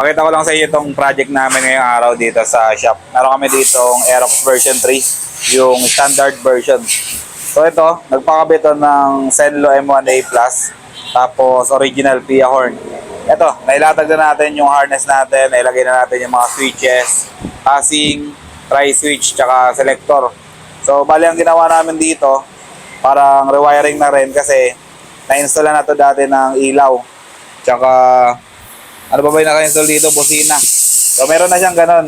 Pakita ko lang sa inyo itong project namin ngayong araw dito sa shop. Meron kami ditong Aerox version 3, yung standard version. So ito, nagpakabit ito ng Zenlo M1A Plus, tapos original Pia horn. Ito, nailatag na natin yung harness natin, nailagay na natin yung mga switches, passing, tri-switch, tsaka selector. So bali ang ginawa namin dito, parang rewiring na rin kasi na-install na ito dati ng ilaw. Tsaka ano ba yung naka-install dito? Busina. So, meron na siyang ganun.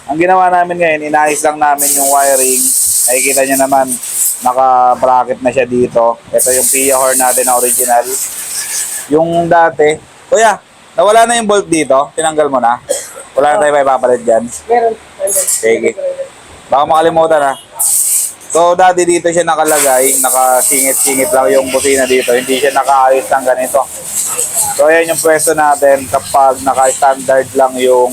Ang ginawa namin ngayon, inayos lang namin yung wiring. Nakikita nyo naman, naka-bracket na siya dito. Ito yung Pia horn natin na original. Yung dati, kuya, nawala na yung bolt dito. Tinanggal mo na. Wala na tayo pa ipapalit dyan. Meron. Sige. Baka makalimutan ha. So, dati dito siya nakalagay. Nakasingit-singit lang yung busina dito. Hindi siya nakaayos ng ganito. So, ayan yung pwesto natin kapag naka-standard lang yung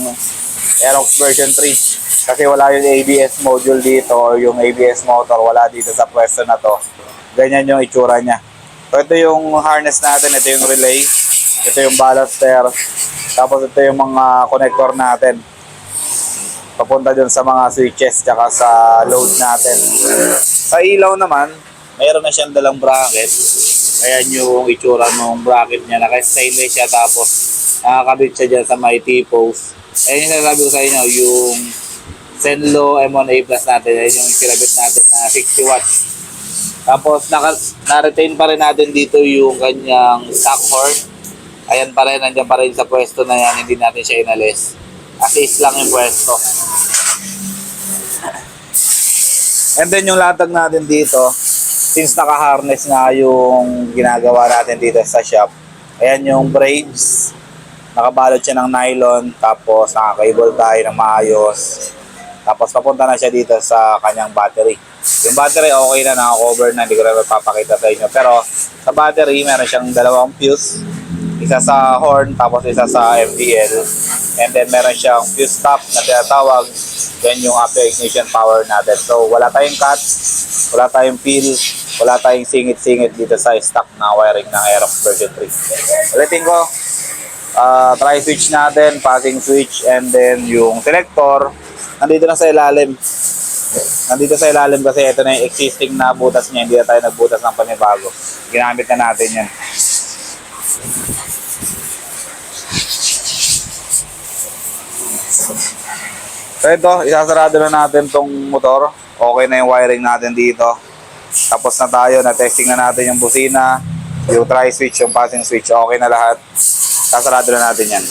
Aerox version 3. Kasi wala yung ABS module dito or yung ABS motor, wala dito sa pwesto na to. Ganyan yung itsura niya. So, ito yung harness natin, ito yung relay, ito yung ballaster, tapos ito yung mga connector natin. Papunta dun sa mga switches tsaka sa load natin. Sa ilaw naman, mayroon na siyang dalang bracket. Ayan yung itsura ng bracket niya. Naka-stainless siya tapos nakakabit siya dyan sa may T-post. Ayan yung sinasabi ko sa inyo, yung Zenlo M1A Plus natin. Ayan yung kinabit natin na 60 watts. Tapos na-retain pa rin natin dito yung kanyang stock horn. Ayan pa rin, nandiyan pa rin sa pwesto na yan. Hindi natin siya inalis. As is lang yung pwesto. And then yung latag natin dito, since naka-harness nga yung ginagawa natin dito sa shop, ayan yung braids, nakabalot siya ng nylon, tapos naka-cable tayo ng maayos, tapos papunta na siya dito sa kanyang battery. Yung battery okay na, naka-cover na, hindi ko na papakita sa inyo, pero sa battery meron siyang dalawang fuse, isa sa horn, tapos isa sa MDL, and then meron siyang fuse top na tinatawag, then yung after ignition power natin. So wala tayong cut, wala tayong peel, wala tayong singit-singit dito sa stock na wiring ng Aerox version 3. Ulitin ko, tri-switch natin, passing switch, and then yung selector, nandito na sa ilalim. Nandito sa ilalim kasi ito na yung existing na butas niya, hindi na tayo nagbutas ng panibago. Ginamit na natin yan. So ito, isasarado na natin tong motor. Okay na yung wiring natin dito. Tapos na tayo, na-testing na natin yung busina, yung tri-switch, yung passing switch, okay na lahat. Sasarado na natin yan.